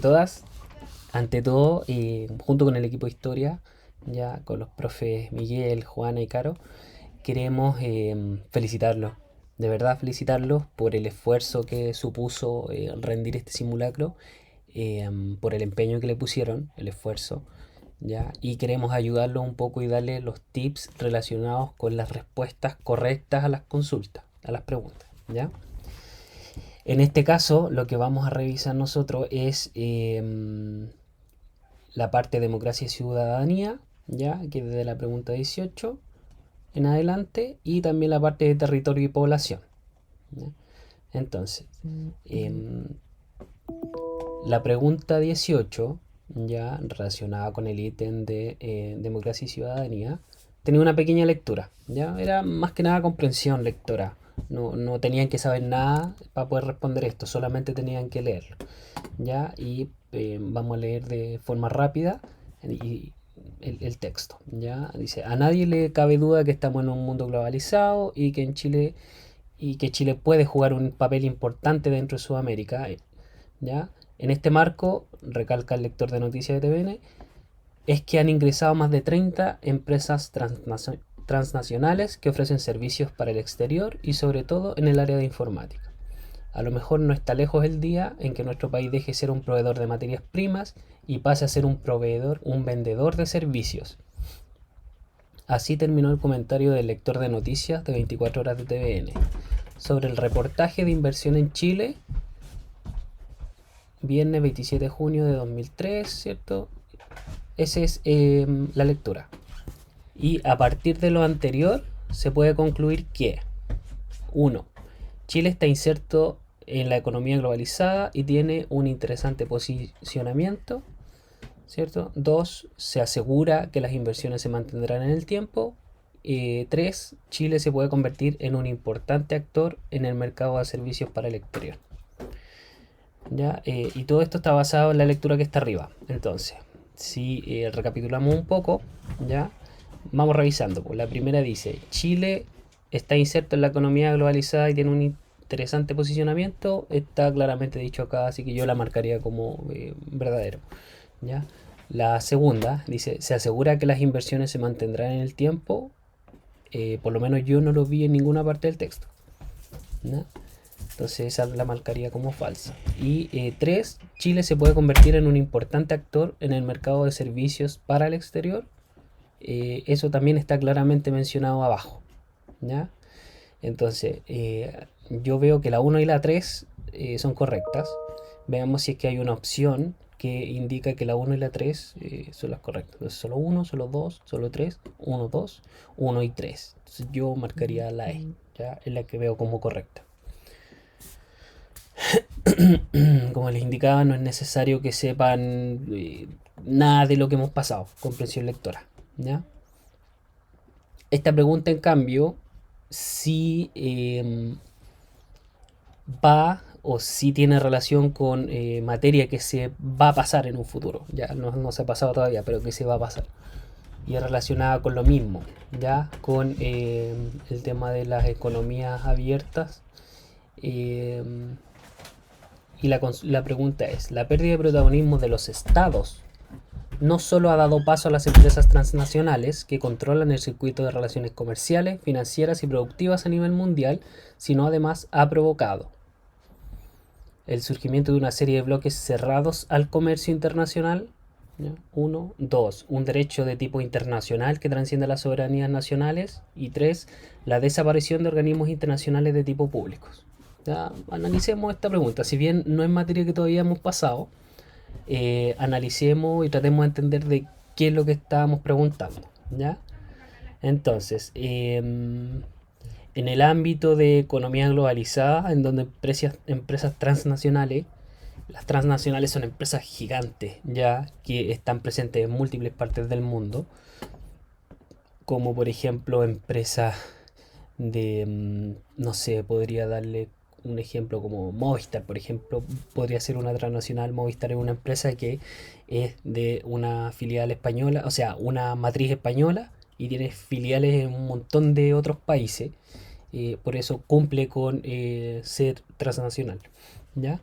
Todas, ante todo, junto con el equipo de historia, ya con los profes Miguel, Juana y Caro, queremos felicitarlos, de verdad felicitarlos por el esfuerzo que supuso rendir este simulacro, por el empeño que le pusieron, el esfuerzo, ¿ya? Y queremos ayudarlos un poco y darles los tips relacionados con las respuestas correctas a las consultas, a las preguntas, ¿ya? En este caso, lo que vamos a revisar nosotros es la parte de democracia y ciudadanía, ya que desde la pregunta 18 en adelante, y también la parte de territorio y población. ¿Ya? Entonces, eh, la pregunta 18, ya relacionada con el ítem de democracia y ciudadanía, tenía una pequeña lectura, ya era más que nada comprensión lectora. No tenían que saber nada para poder responder esto, solamente tenían que leerlo. ¿Ya? Y vamos a leer de forma rápida y el texto, ¿ya? Dice, a nadie le cabe duda que estamos en un mundo globalizado y que Chile puede jugar un papel importante dentro de Sudamérica, ¿ya? En este marco, recalca el lector de noticias de TVN, es que han ingresado más de 30 empresas transnacionales que ofrecen servicios para el exterior y sobre todo en el área de informática. A lo mejor no está lejos el día en que nuestro país deje de ser un proveedor de materias primas y pase a ser un proveedor, un vendedor de servicios. Así terminó el comentario del lector de noticias de 24 horas de TVN sobre el reportaje de inversión en Chile, viernes 27 de junio de 2003, ¿cierto? Esa es la lectura. Y a partir de lo anterior se puede concluir que 1. Chile está inserto en la economía globalizada y tiene un interesante posicionamiento, ¿cierto? 2. Se asegura que las inversiones se mantendrán en el tiempo. 3. Chile se puede convertir en un importante actor en el mercado de servicios para el exterior. ¿Ya? Y todo esto está basado en la lectura que está arriba. Entonces, si recapitulamos un poco, ¿ya? Vamos revisando. Pues la primera dice, Chile está inserto en la economía globalizada y tiene un interesante posicionamiento. Está claramente dicho acá, así que yo la marcaría como verdadero. ¿Ya? La segunda dice, se asegura que las inversiones se mantendrán en el tiempo. Por lo menos yo no lo vi en ninguna parte del texto. ¿Ya? Entonces esa la marcaría como falsa. Y 3, Chile se puede convertir en un importante actor en el mercado de servicios para el exterior. Eso también está claramente mencionado abajo. ¿Ya? Entonces, yo veo que la 1 y la 3 son correctas. Veamos si es que hay una opción que indica que la 1 y la 3 son las correctas. Entonces, solo 1, solo 2, solo 3, 1, 2, 1 y 3. Entonces, yo marcaría la E, ¿ya? Es la que veo como correcta. Como les indicaba, no es necesario que sepan nada de lo que hemos pasado. Comprensión lectora, ¿ya? Esta pregunta, en cambio, sí va o sí tiene relación con materia que se va a pasar en un futuro. Ya no se ha pasado todavía, pero que se va a pasar. Y es relacionada con lo mismo, ya con el tema de las economías abiertas. Eh, y la pregunta es, ¿la pérdida de protagonismo de los estados no solo ha dado paso a las empresas transnacionales que controlan el circuito de relaciones comerciales, financieras y productivas a nivel mundial, sino además ha provocado el surgimiento de una serie de bloques cerrados al comercio internacional? 1, 2, un derecho de tipo internacional que transciende las soberanías nacionales. Y 3, la desaparición de organismos internacionales de tipo públicos. Ya, analicemos esta pregunta. Si bien no es materia que todavía hemos pasado, analicemos y tratemos de entender de qué es lo que estábamos preguntando. ¿Ya? Entonces, en el ámbito de economía globalizada, en donde empresas transnacionales, las transnacionales son empresas gigantes, ya que están presentes en múltiples partes del mundo, como por ejemplo empresas de, no sé, podría darle un ejemplo como Movistar, por ejemplo, podría ser una transnacional. Movistar es una empresa que es de una filial española, o sea, una matriz española y tiene filiales en un montón de otros países. Por eso cumple con ser transnacional, ¿ya?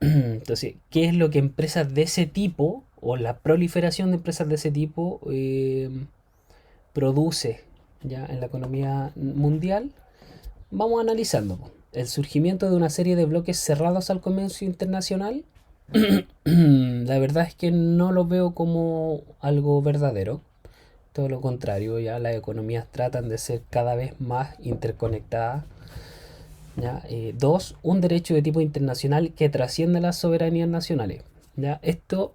Entonces, ¿qué es lo que empresas de ese tipo o la proliferación de empresas de ese tipo produce ya en la economía mundial? Vamos analizando el surgimiento de una serie de bloques cerrados al comercio internacional. La verdad es que no lo veo como algo verdadero. Todo lo contrario, ya las economías tratan de ser cada vez más interconectadas. ¿Ya? Dos, un derecho de tipo internacional que trasciende las soberanías nacionales. ¿Ya? Esto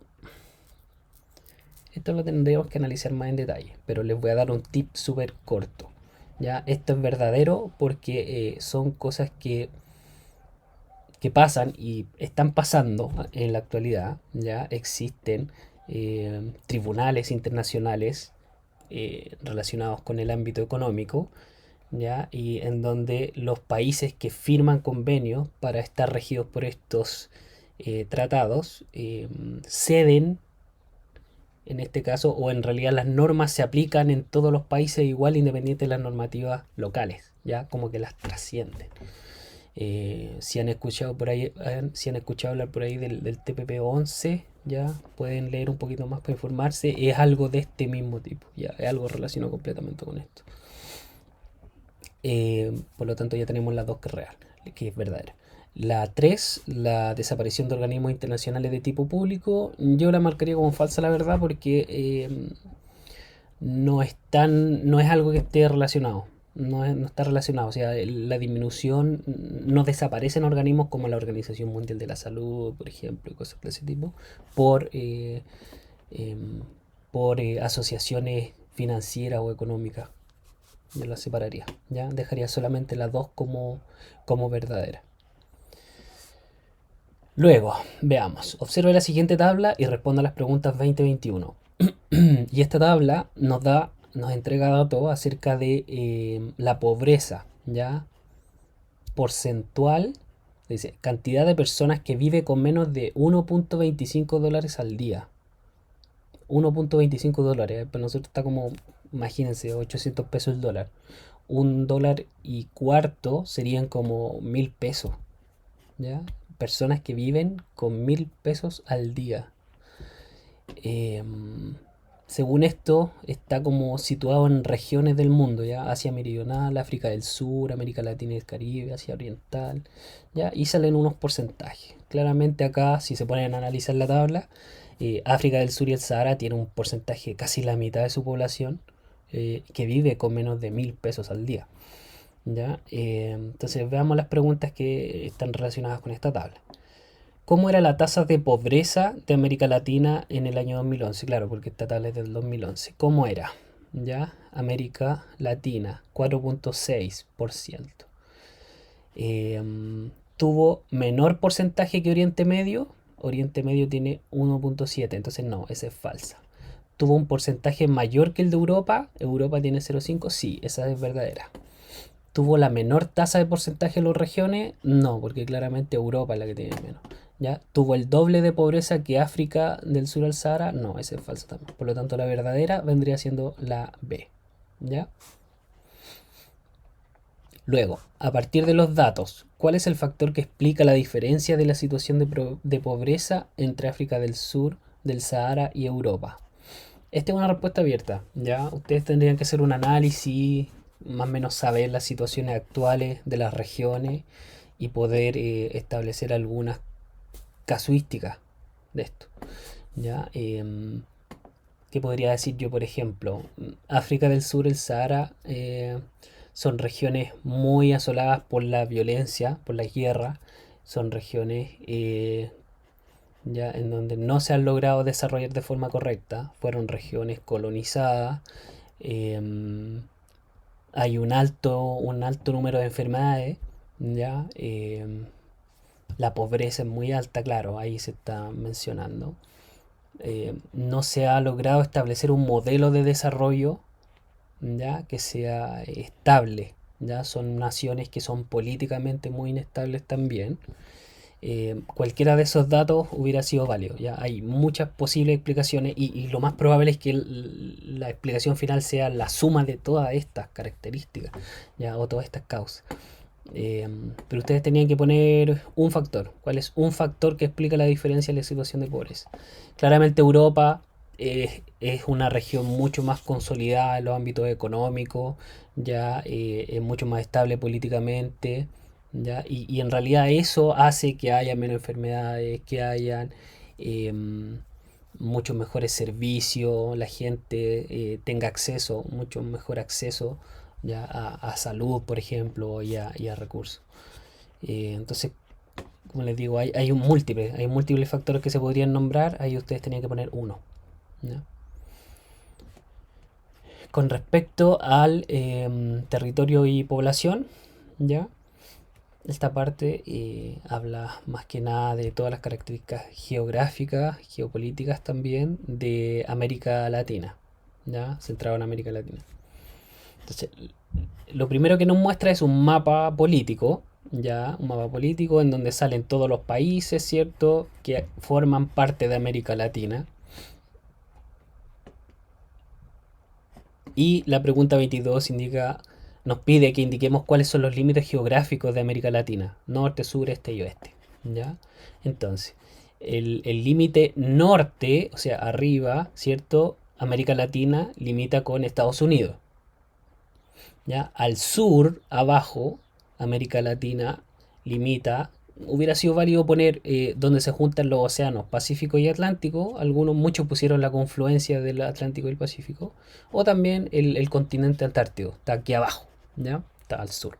lo tendríamos que analizar más en detalle, pero les voy a dar un tip súper corto. ¿Ya? Esto es verdadero porque son cosas que pasan y están pasando en la actualidad. Ya existen tribunales internacionales relacionados con el ámbito económico, ¿ya? Y en donde los países que firman convenios para estar regidos por estos tratados ceden, en este caso, o en realidad las normas se aplican en todos los países igual, independiente de las normativas locales, ya como que las trascienden. Si han escuchado por ahí, si han escuchado hablar por ahí del TPP-11, ya pueden leer un poquito más para informarse. Es algo de este mismo tipo, ya es algo relacionado completamente con esto. Por lo tanto, ya tenemos la 2 que es real, que es verdadera. La 3, la desaparición de organismos internacionales de tipo público, yo la marcaría como falsa, la verdad, porque no es algo que esté relacionado. No está relacionado. O sea, la disminución no desaparecen organismos como la Organización Mundial de la Salud, por ejemplo, y cosas de ese tipo, por, eh, em, por asociaciones financieras o económicas. Yo las separaría. ¿Ya? Dejaría solamente las dos como verdaderas. Luego, veamos. Observe la siguiente tabla y responda a las preguntas 2021. Y esta tabla nos entrega datos acerca de la pobreza, ¿ya? Porcentual, dice, cantidad de personas que vive con menos de 1.25 dólares al día. 1.25 dólares, para nosotros está como, imagínense, 800 pesos el dólar. Un dólar y cuarto serían como 1000 pesos, ¿ya? Personas que viven con 1000 pesos al día. Eh, Según esto, está como situado en regiones del mundo, ¿ya? Asia Meridional, África del Sur, América Latina y el Caribe, Asia Oriental, ¿ya? Y salen unos porcentajes. Claramente acá, si se ponen a analizar la tabla, África del Sur y el Sahara tiene un porcentaje casi la mitad de su población que vive con menos de 1000 pesos al día, ¿ya? Entonces veamos las preguntas que están relacionadas con esta tabla. ¿Cómo era la tasa de pobreza de América Latina en el año 2011? Claro, porque esta tabla es del 2011. ¿Cómo era? ¿Ya? América Latina, 4.6%. Tuvo menor porcentaje que Oriente Medio. Oriente Medio tiene 1.7, entonces no, esa es falsa. ¿Tuvo un porcentaje mayor que el de Europa? Europa tiene 0.5, sí, esa es verdadera. ¿Tuvo la menor tasa de porcentaje en las regiones? No, porque claramente Europa es la que tiene menos. ¿Ya? ¿Tuvo el doble de pobreza que África del sur al Sahara? No, ese es falso también. Por lo tanto, la verdadera vendría siendo la B. ¿Ya? Luego, a partir de los datos, ¿cuál es el factor que explica la diferencia de la situación de pobreza entre África del sur, del Sahara y Europa? Esta es una respuesta abierta, ¿ya? Ustedes tendrían que hacer un análisis, más o menos saber las situaciones actuales de las regiones y poder establecer algunas casuísticas de esto, ¿ya? ¿Qué podría decir yo, por ejemplo? África del Sur, el Sahara, son regiones muy asoladas por la violencia, por la guerra, son regiones ya en donde no se han logrado desarrollar de forma correcta, fueron regiones colonizadas, eh, hay un alto número de enfermedades, ya la pobreza es muy alta, claro, ahí se está mencionando. No se ha logrado establecer un modelo de desarrollo, ya que sea estable, ya son naciones que son políticamente muy inestables también. Cualquiera de esos datos hubiera sido válido. Ya hay muchas posibles explicaciones y lo más probable es que la explicación final sea la suma de todas estas características, ya, o todas estas causas. Pero ustedes tenían que poner un factor. ¿Cuál es un factor que explica la diferencia en la situación de pobreza? Claramente Europa es una región mucho más consolidada en los ámbitos económicos, ya es mucho más estable políticamente, ya, y en realidad eso hace que haya menos enfermedades, que hayan eh, muchos mejores servicios, la gente tenga acceso, mucho mejor acceso ya a salud, por ejemplo, y a recursos. Entonces, como les digo, hay múltiples factores que se podrían nombrar, ahí ustedes tenían que poner uno. ¿Ya? Con respecto al territorio y población, ¿ya? Esta parte habla más que nada de todas las características geográficas, geopolíticas también de América Latina, ¿ya? Centrado en América Latina. Entonces, lo primero que nos muestra es un mapa político, ya, un mapa político en donde salen todos los países, ¿cierto?, que forman parte de América Latina. Y la pregunta 22 nos pide que indiquemos cuáles son los límites geográficos de América Latina, norte, sur, este y oeste, ¿ya? Entonces, el límite norte, o sea, arriba, ¿cierto? América Latina limita con Estados Unidos. ¿Ya? Al sur, abajo, América Latina limita. Hubiera sido válido poner donde se juntan los océanos Pacífico y Atlántico. Muchos pusieron la confluencia del Atlántico y el Pacífico. O también el continente Antártico. Está aquí abajo. ¿Ya? Está al sur.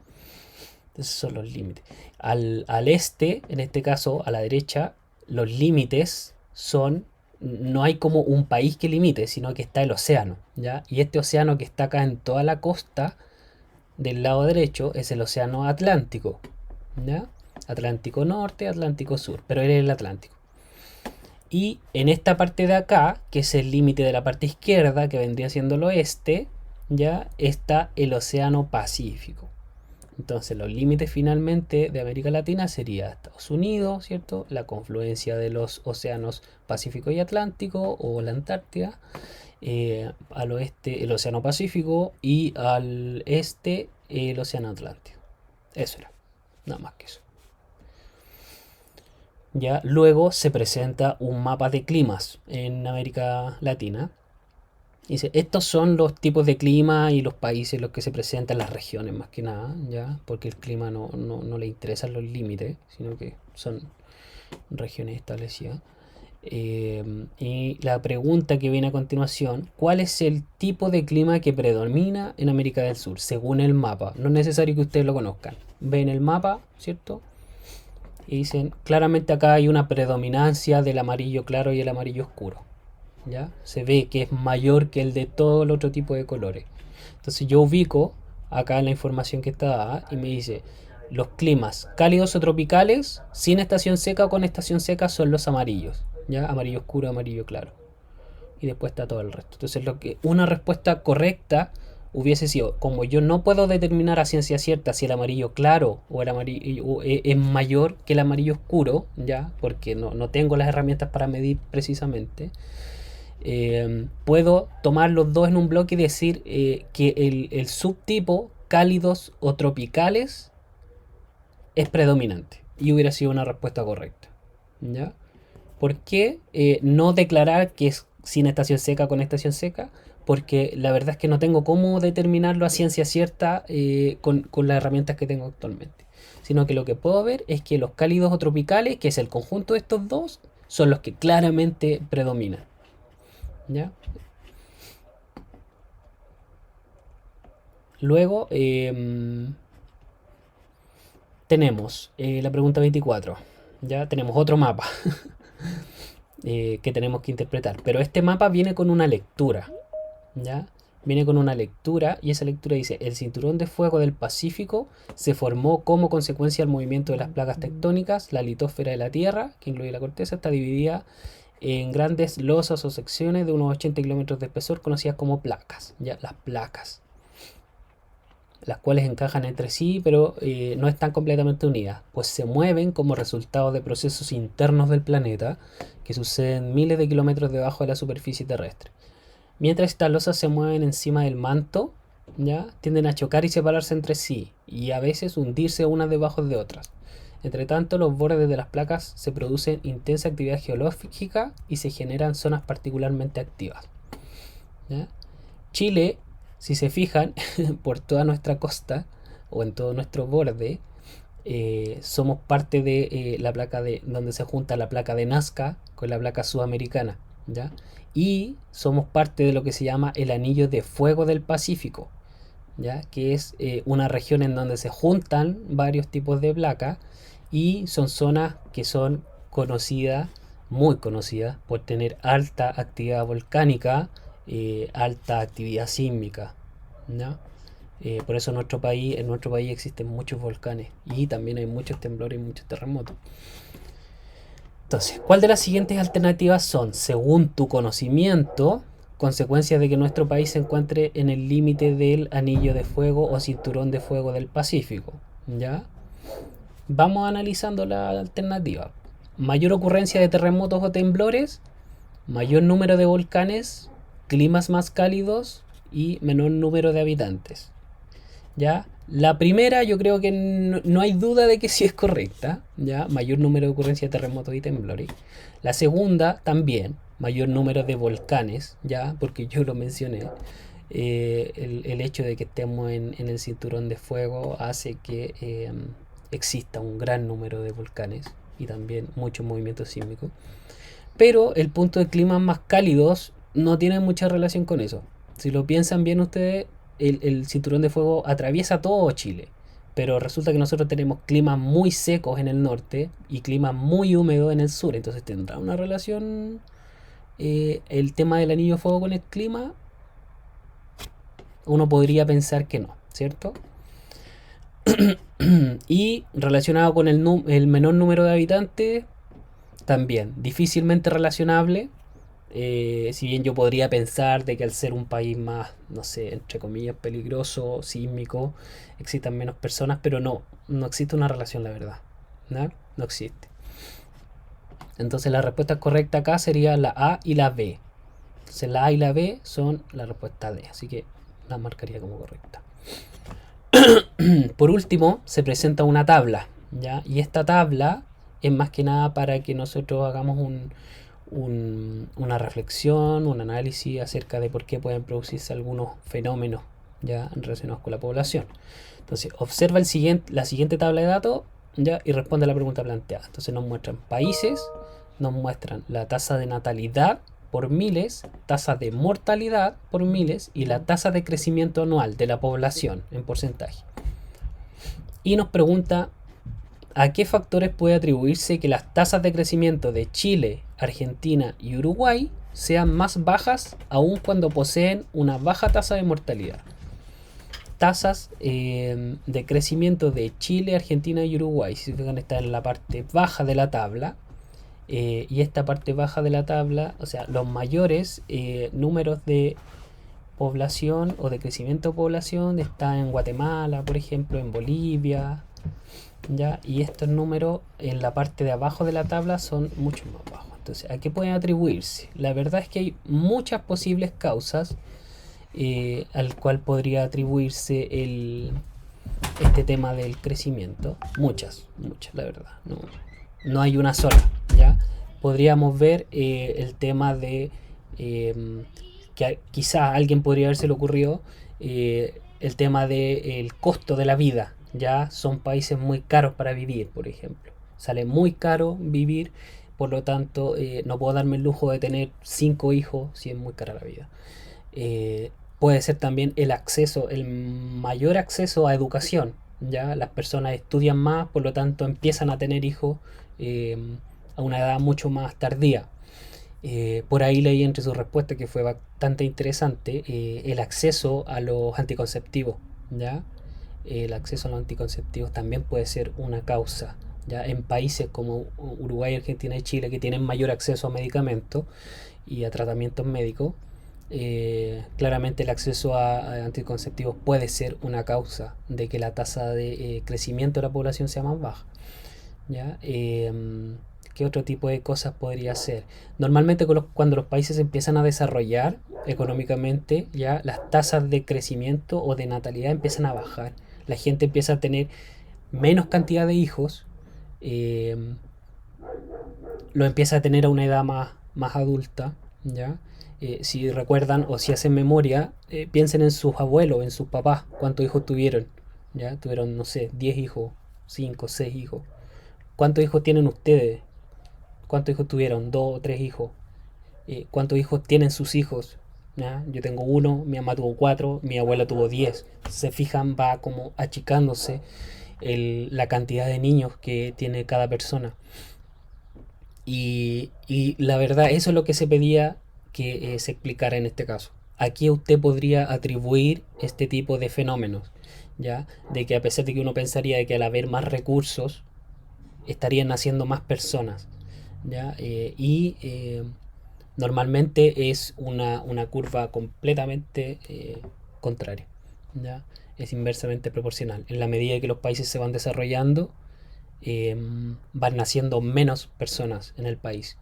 Esos son los límites. Al este, en este caso, a la derecha, los límites son. No hay como un país que limite, sino que está el océano. ¿Ya? Y este océano que está acá en toda la costa del lado derecho es el océano Atlántico, ¿ya? Atlántico Norte, Atlántico Sur, pero él es el Atlántico. Y en esta parte de acá, que es el límite de la parte izquierda, que vendría siendo el oeste, ya está el océano Pacífico. Entonces los límites finalmente de América Latina sería Estados Unidos, ¿cierto? La confluencia de los océanos Pacífico y Atlántico o la Antártida. Al oeste el océano Pacífico y al este el océano Atlántico. Eso era, nada más que eso. Ya luego se presenta un mapa de climas en América Latina. Dice, estos son los tipos de clima y los países en los que se presentan las regiones más que nada, ya, porque el clima no le interesan los límites, sino que son regiones establecidas. Y la pregunta que viene a continuación, ¿cuál es el tipo de clima que predomina en América del Sur según el mapa? No es necesario que ustedes lo conozcan. Ven el mapa, ¿cierto? Y dicen, claramente acá hay una predominancia del amarillo claro y el amarillo oscuro. ¿Ya? Se ve que es mayor que el de todo el otro tipo de colores. Entonces yo ubico acá en la información que está dada y me dice, los climas cálidos o tropicales sin estación seca o con estación seca son los amarillos, ¿ya? Amarillo oscuro, amarillo claro. Y después está todo el resto. Entonces una respuesta correcta hubiese sido, como yo no puedo determinar a ciencia cierta si el amarillo claro o el amarillo es mayor que el amarillo oscuro, ¿ya? Porque no tengo las herramientas para medir precisamente. Puedo tomar los dos en un bloque y decir que el subtipo cálidos o tropicales es predominante y hubiera sido una respuesta correcta, ¿ya? ¿Por qué no declarar que es sin estación seca con estación seca? Porque la verdad es que no tengo cómo determinarlo a ciencia cierta con las herramientas que tengo actualmente, sino que lo que puedo ver es que los cálidos o tropicales, que es el conjunto de estos dos, son los que claramente predominan, ¿ya? Luego tenemos la pregunta 24. Ya tenemos otro mapa que tenemos que interpretar. Pero este mapa viene con una lectura. ¿Ya? Viene con una lectura y esa lectura dice, el cinturón de fuego del Pacífico se formó como consecuencia del movimiento de las placas tectónicas. La litosfera de la Tierra, que incluye la corteza, está dividida en grandes losas o secciones de unos 80 kilómetros de espesor conocidas como placas. ¿Ya? Las placas, las cuales encajan entre sí pero no están completamente unidas, pues se mueven como resultado de procesos internos del planeta que suceden miles de kilómetros debajo de la superficie terrestre. Mientras estas losas se mueven encima del manto ¿ya? Tienden a chocar y separarse entre sí, y a veces hundirse unas debajo de otras. Entre tanto, los bordes de las placas se producen intensa actividad geológica y se generan zonas particularmente activas, ¿ya? Chile, si se fijan, por toda nuestra costa o en todo nuestro borde, somos parte de la placa de donde se junta la placa de Nazca con la placa sudamericana, ¿ya? Y somos parte de lo que se llama el anillo de fuego del Pacífico, ¿ya? Que es una región en donde se juntan varios tipos de placas y son zonas que son conocidas, muy conocidas, por tener alta actividad volcánica, alta actividad sísmica, ¿no? Por eso en nuestro país existen muchos volcanes y también hay muchos temblores y muchos terremotos. Entonces, ¿cuál de las siguientes alternativas son, según tu conocimiento, consecuencias de que nuestro país se encuentre en el límite del anillo de fuego o cinturón de fuego del Pacífico? ¿Ya? Vamos analizando la alternativa. Mayor ocurrencia de terremotos o temblores, mayor número de volcanes, climas más cálidos y menor número de habitantes. ¿Ya? La primera yo creo que no hay duda de que sí es correcta, ¿ya? Mayor número de ocurrencia de terremotos y temblores. La segunda también, mayor número de volcanes, ¿ya? Porque yo lo mencioné. El hecho de que estemos en el cinturón de fuego hace que exista un gran número de volcanes y también mucho movimiento sísmico. Pero el punto de climas más cálidos no tiene mucha relación con eso. Si lo piensan bien ustedes, el cinturón de fuego atraviesa todo Chile. Pero resulta que nosotros tenemos climas muy secos en el norte y climas muy húmedos en el sur. Entonces tendrá una relación el tema del anillo de fuego con el clima. Uno podría pensar que no, ¿cierto? Y relacionado con el menor número de habitantes, también difícilmente relacionable. Si bien yo podría pensar de que al ser un país más, no sé, entre comillas, peligroso, sísmico, existan menos personas, pero no existe una relación, la verdad. ¿No? No existe. Entonces la respuesta correcta acá sería la A y la B. Entonces la A y la B son la respuesta D, así que la marcaría como correcta. Por último, se presenta una tabla, ¿ya? Y esta tabla es más que nada para que nosotros hagamos una reflexión, un análisis acerca de por qué pueden producirse algunos fenómenos ya relacionados con la población. Entonces, observa la siguiente tabla de datos, ya, y responde a la pregunta planteada. Entonces nos muestran países, nos muestran la tasa de natalidad por miles, tasa de mortalidad por miles y la tasa de crecimiento anual de la población en porcentaje. Y nos pregunta a qué factores puede atribuirse que las tasas de crecimiento de Chile, Argentina y Uruguay sean más bajas aun cuando poseen una baja tasa de mortalidad. Tasas de crecimiento de Chile, Argentina y Uruguay, si se fijan, está en la parte baja de la tabla. Y esta parte baja de la tabla, o sea, los mayores números de población o de crecimiento de población está en Guatemala, por ejemplo, en Bolivia, ¿ya? Y estos números en la parte de abajo de la tabla son mucho más bajos. Entonces, ¿a qué pueden atribuirse? La verdad es que hay muchas posibles causas al cual podría atribuirse este tema del crecimiento. Muchas, la verdad. No hay una sola, ¿ya? Podríamos ver el tema de que quizá a alguien podría haberse le ocurrido el tema del costo de la vida. Ya son países muy caros para vivir, por ejemplo. Sale muy caro vivir, por lo tanto no puedo darme el lujo de tener 5 hijos si es muy cara la vida. Puede ser también el mayor acceso a educación. Ya las personas estudian más, por lo tanto empiezan a tener hijos a una edad mucho más tardía. Por ahí leí entre sus respuestas, que fue bastante interesante, el acceso a los anticonceptivos, ¿ya? El acceso a los anticonceptivos también puede ser una causa, ¿ya? En países como Uruguay, Argentina y Chile, que tienen mayor acceso a medicamentos y a tratamientos médicos, claramente el acceso a anticonceptivos puede ser una causa de que la tasa de crecimiento de la población sea más baja, ¿ya? ¿Qué otro tipo de cosas podría ser? Normalmente cuando los países empiezan a desarrollar, económicamente, ya las tasas de crecimiento o de natalidad empiezan a bajar. La gente empieza a tener menos cantidad de hijos, eh, lo empieza a tener a una edad más adulta, ¿ya? Si recuerdan o si hacen memoria, piensen en sus abuelos, en sus papás, cuántos hijos tuvieron, ¿ya? Tuvieron, no sé, 10 hijos, 5 6 hijos. ¿Cuántos hijos tienen ustedes? ¿Cuántos hijos tuvieron? ¿Dos o tres hijos? ¿Cuántos hijos tienen sus hijos? ¿Ya? Yo tengo uno, mi mamá tuvo cuatro, mi abuela tuvo 10. Se fijan, va como achicándose la cantidad de niños que tiene cada persona. Y la verdad, eso es lo que se pedía que se explicara en este caso. Aquí usted podría atribuir este tipo de fenómenos, ¿ya? De que a pesar de que uno pensaría de que al haber más recursos, estarían naciendo más personas, ¿ya? Normalmente es una curva completamente contraria, ¿ya? Es inversamente proporcional. En la medida que los países se van desarrollando, van naciendo menos personas en el país.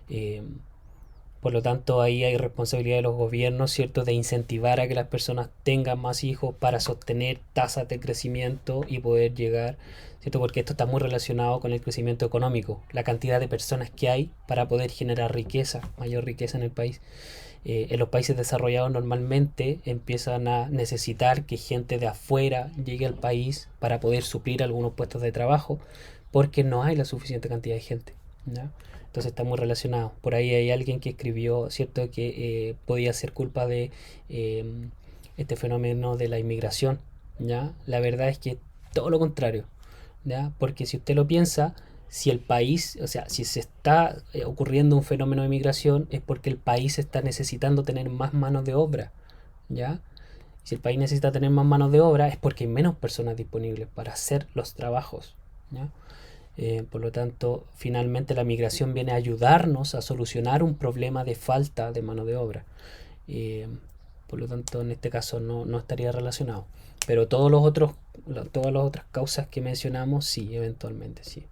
Eh, por lo tanto, ahí hay responsabilidad de los gobiernos, ¿cierto?, de incentivar a que las personas tengan más hijos para sostener tasas de crecimiento y poder llegar, ¿cierto? Porque esto está muy relacionado con el crecimiento económico, la cantidad de personas que hay para poder generar riqueza, mayor riqueza en el país. En los países desarrollados normalmente empiezan a necesitar que gente de afuera llegue al país para poder suplir algunos puestos de trabajo porque no hay la suficiente cantidad de gente, ¿ya? Entonces está muy relacionado. Por ahí hay alguien que escribió, ¿cierto?, que podía ser culpa de eh, este fenómeno de la inmigración, ¿ya? La verdad es que todo lo contrario, ¿ya? Porque si usted lo piensa, si el país, o sea, si se está ocurriendo un fenómeno de migración es porque el país está necesitando tener más manos de obra, ¿ya? Si el país necesita tener más manos de obra es porque hay menos personas disponibles para hacer los trabajos, ¿ya? Por lo tanto, finalmente la migración viene a ayudarnos a solucionar un problema de falta de mano de obra. Eh, por lo tanto, en este caso no estaría relacionado. Pero todas las otras causas que mencionamos, sí, eventualmente, sí.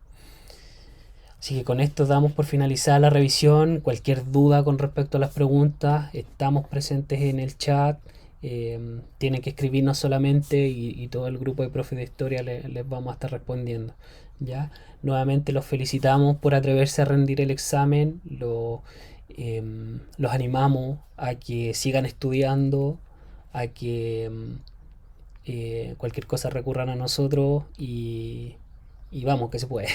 Así que con esto damos por finalizada la revisión. Cualquier duda con respecto a las preguntas, estamos presentes en el chat. Tienen que escribirnos solamente y todo el grupo de profes de historia les vamos a estar respondiendo. ¿Ya? Nuevamente los felicitamos por atreverse a rendir el examen. Los animamos a que sigan estudiando, a que cualquier cosa recurran a nosotros y vamos, que se puede.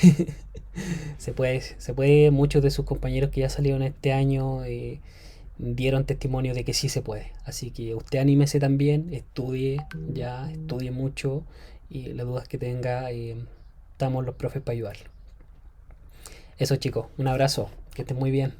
Se puede. Muchos de sus compañeros que ya salieron este año dieron testimonio de que sí se puede. Así que usted anímese también, estudie mucho y las dudas que tenga, estamos los profes para ayudarlo. Eso chicos, un abrazo, que estén muy bien.